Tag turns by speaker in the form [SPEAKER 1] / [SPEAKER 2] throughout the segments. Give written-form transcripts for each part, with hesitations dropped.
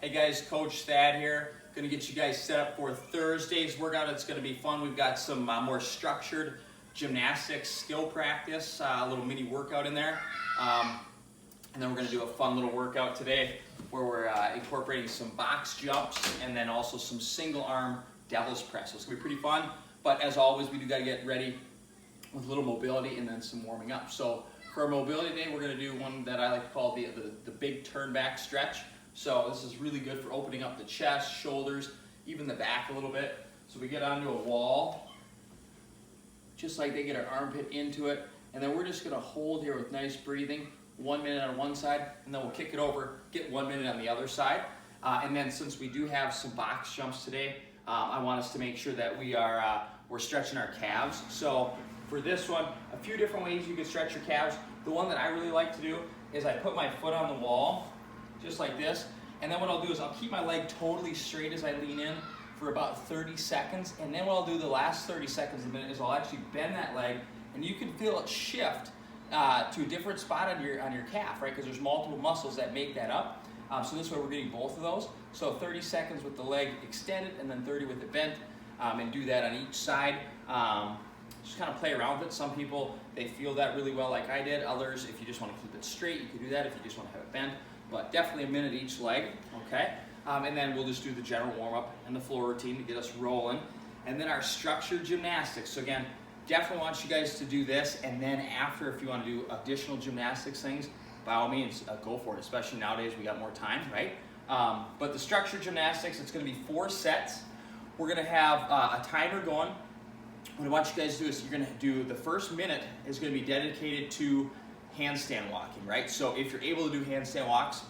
[SPEAKER 1] Hey guys, Coach Thad here. Going to get you guys set up for Thursday's workout. It's going to be fun. We've got some more structured gymnastics skill practice, a little mini workout in there. And then we're going to do a fun little workout today where we're incorporating some box jumps and then also some single arm devil's press. So it's going to be pretty fun. But as always, we do got to get ready with a little mobility and then some warming up. So for our mobility day, we're going to do one that I like to call the big turn back stretch. So this is really good for opening up the chest, shoulders, even the back a little bit. So we get onto a wall, just like they get our armpit into it. And then we're just going to hold here with nice breathing, 1 minute on one side, and then we'll kick it over, get 1 minute on the other side. And then since we do have some box jumps today, I want us to make sure that we're stretching our calves. So for this one, a few different ways you can stretch your calves. The one that I really like to do is I put my foot on the wall, just like this, and then what I'll do is I'll keep my leg totally straight as I lean in for about 30 seconds, and then what I'll do the last 30 seconds of the minute is I'll actually bend that leg, and you can feel it shift to a different spot on your calf, right? Because there's multiple muscles that make that up. So this way we're getting both of those. So 30 seconds with the leg extended, and then 30 with it bent, and do that on each side. Just kind of play around with it. Some people, they feel that really well like I did. Others, if you just want to keep it straight, you can do that. If you just want to have it bent. But definitely a minute each leg, okay? And then we'll just do the general warm-up and the floor routine to get us rolling. And then our structured gymnastics. So again, definitely want you guys to do this. And then after, if you want to do additional gymnastics things, by all means, go for it. Especially nowadays, we got more time, right? But the structured gymnastics, it's going to be 4 sets. We're going to have a timer going. What I want you guys to do is you're going to do the first minute is going to be dedicated to handstand walking, right? So if you're able to do handstand walks,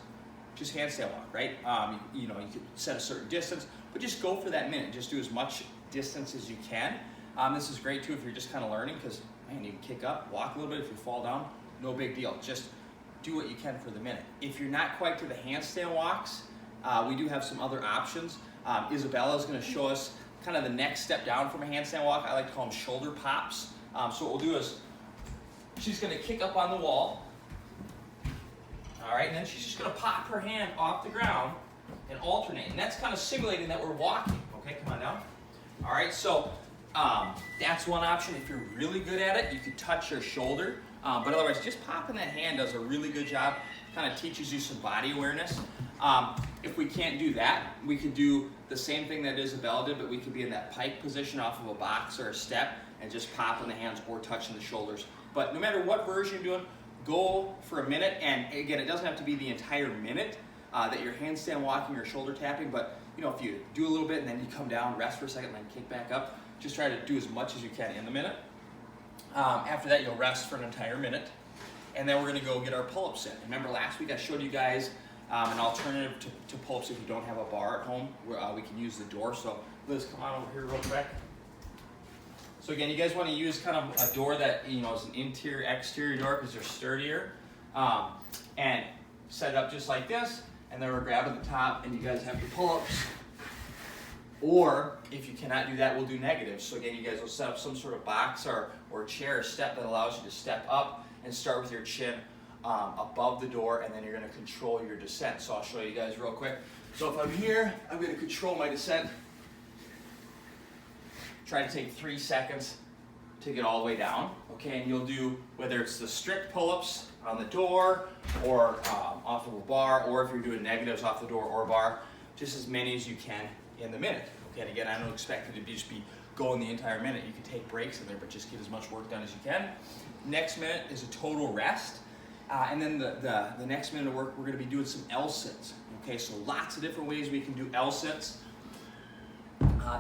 [SPEAKER 1] just handstand walk, right? You can set a certain distance, but just go for that minute. Just do as much distance as you can. This is great too if you're just kind of learning because, man, you can kick up, walk a little bit. If you fall down, no big deal. Just do what you can for the minute. If you're not quite to the handstand walks, we do have some other options. Isabella is going to show us kind of the next step down from a handstand walk. I like to call them shoulder pops. So what we'll do is she's going to kick up on the wall. All right, and then she's just going to pop her hand off the ground and alternate. And that's kind of simulating that we're walking. Okay, come on down. All right, so that's one option. If you're really good at it, you could touch your shoulder. But otherwise, just popping that hand does a really good job. Kind of teaches you some body awareness. If we can't do that, we could do the same thing that Isabella did, but we could be in that pike position off of a box or a step and just popping the hands or touching the shoulders. But no matter what version you're doing, go for a minute. And again, it doesn't have to be the entire minute that you're handstand walking or shoulder tapping. But if you do a little bit and then you come down, rest for a second, and then kick back up, just try to do as much as you can in the minute. After that, you'll rest for an entire minute. And then we're going to go get our pull-ups in. Remember last week I showed you guys an alternative to pull-ups if you don't have a bar at home. Where we can use the door. So Liz, come on over here real quick. So again, you guys want to use kind of a door that is an interior, exterior door because they're sturdier. And set it up just like this. And then we're grabbing the top and you guys have your pull-ups. Or if you cannot do that, we'll do negatives. So again, you guys will set up some sort of box or chair or step that allows you to step up and start with your chin above the door, and then you're going to control your descent. So I'll show you guys real quick. So if I'm here, I'm going to control my descent. Try to take 3 seconds to get all the way down. Okay, and you'll do whether it's the strict pull-ups on the door or off of a bar, or if you're doing negatives off the door or bar, just as many as you can in the minute. Okay, and again, I don't expect you to just be going the entire minute. You can take breaks in there, but just get as much work done as you can. Next minute is a total rest. And then the next minute of work, we're going to be doing some L-sits. Okay, so lots of different ways we can do L-sits.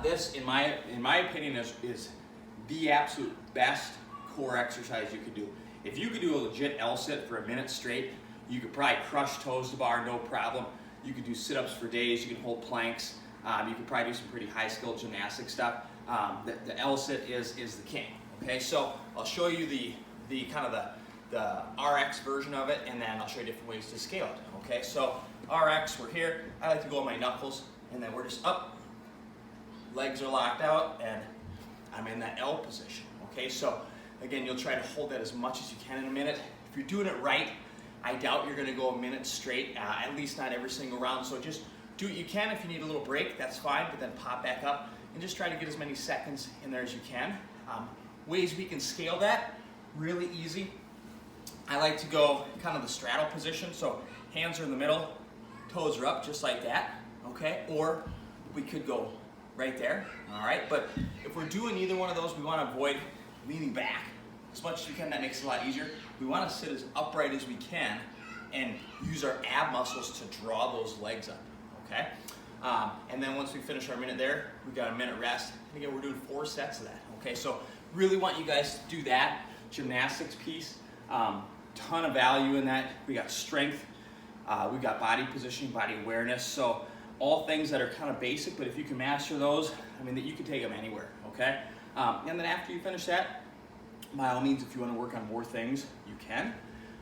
[SPEAKER 1] This, in my opinion, is the absolute best core exercise you could do. If you could do a legit L-sit for a minute straight, you could probably crush toes to bar, no problem. You could do sit-ups for days. You can hold planks. You could probably do some pretty high-skilled gymnastic stuff. The L-sit is the king. Okay, so I'll show you the kind of the RX version of it, and then I'll show you different ways to scale it. Okay, so RX, we're here. I like to go on my knuckles, and then we're just up. Legs are locked out, and I'm in that L position. Okay, so again, you'll try to hold that as much as you can in a minute. If you're doing it right, I doubt you're going to go a minute straight, at least not every single round. So just do what you can. If you need a little break, that's fine, but then pop back up and just try to get as many seconds in there as you can. Ways we can scale that, really easy. I like to go kind of the straddle position, so hands are in the middle, toes are up just like that, okay? Or we could go right there, all right? But if we're doing either one of those, we want to avoid leaning back as much as we can. That makes it a lot easier. We want to sit as upright as we can and use our ab muscles to draw those legs up, okay? And then once we finish our minute there, we got a minute rest. And again, we're doing 4 sets of that, okay? So really want you guys to do that gymnastics piece. Ton of value in that. We got strength, we got body positioning, body awareness. So all things that are kind of basic, but if you can master those, I mean, that you can take them anywhere, okay? And then after you finish that, by all means, if you want to work on more things, you can.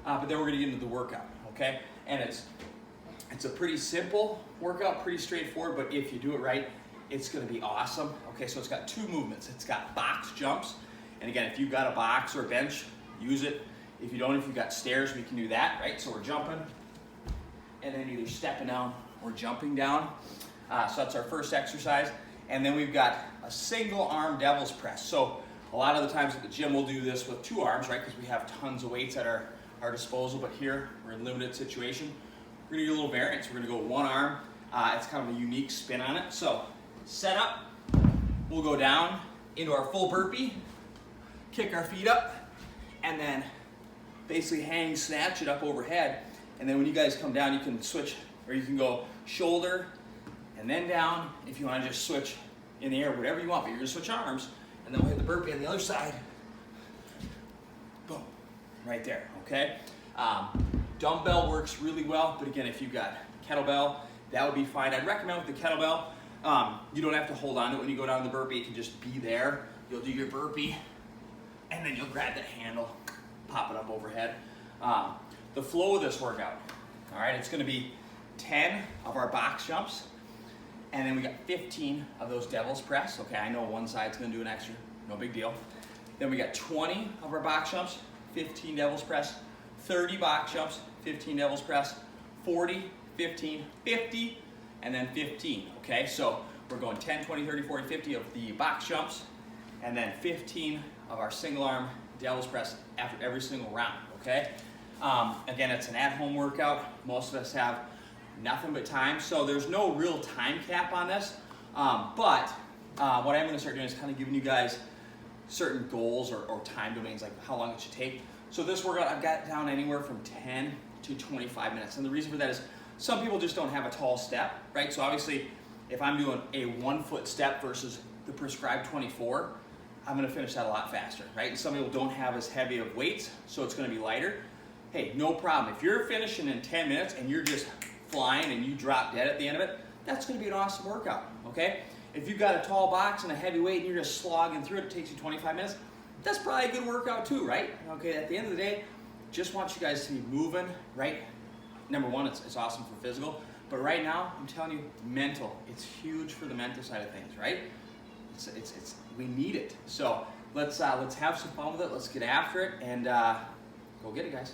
[SPEAKER 1] But then we're going to get into the workout, okay? And it's a pretty simple workout, pretty straightforward, but if you do it right, it's going to be awesome. Okay, so it's got 2 movements. It's got box jumps, and again, if you've got a box or a bench, use it. If you don't, if you've got stairs, we can do that, right? So we're jumping, and then either stepping down or jumping down. So that's our first exercise. And then we've got a single arm devil's press. So a lot of the times at the gym, we'll do this with 2 arms, right? Because we have tons of weights at our disposal, but here we're in a limited situation. We're gonna do a little variance. We're gonna go 1 arm. It's kind of a unique spin on it. So set up, we'll go down into our full burpee, kick our feet up, and then basically hang, snatch it up overhead. And then when you guys come down, you can switch, or you can go shoulder and then down. If you want to just switch in the air, whatever you want, but you're gonna switch arms, and then we'll hit the burpee on the other side. Boom, right there, okay? Dumbbell works really well, but again, if you've got kettlebell, that would be fine. I'd recommend with the kettlebell, you don't have to hold on to it when you go down the burpee. It can just be there. You'll do your burpee, and then you'll grab that handle, pop it up overhead. The flow of this workout, all right, it's gonna be 10 of our box jumps, and then we got 15 of those devil's press. Okay, I know one side's gonna do an extra, no big deal. Then we got 20 of our box jumps, 15 devil's press, 30 box jumps, 15 devil's press, 40, 15, 50, and then 15, okay? So we're going 10, 20, 30, 40, 50 of the box jumps, and then 15 of our single arm devil's press after every single round, okay? Again, it's an at-home workout. Most of us have nothing but time, so there's no real time cap on this, but what I'm gonna start doing is kind of giving you guys certain goals or time domains, like how long it should take. So this workout, I've got down anywhere from 10 to 25 minutes, and the reason for that is some people just don't have a tall step, right? So obviously, if I'm doing a 1-foot step versus the prescribed 24, I'm gonna finish that a lot faster, right? And some people don't have as heavy of weights, so it's gonna be lighter. Hey, no problem. If you're finishing in 10 minutes and you're just flying and you drop dead at the end of it, that's gonna be an awesome workout, okay? If you've got a tall box and a heavy weight and you're just slogging through it, it takes you 25 minutes, that's probably a good workout too, right? Okay, at the end of the day, just want you guys to be moving, right? Number one, it's awesome for physical, but right now, I'm telling you, mental. It's huge for the mental side of things, right? We need it. So let's have some fun with it. Let's get after it and go get it, guys.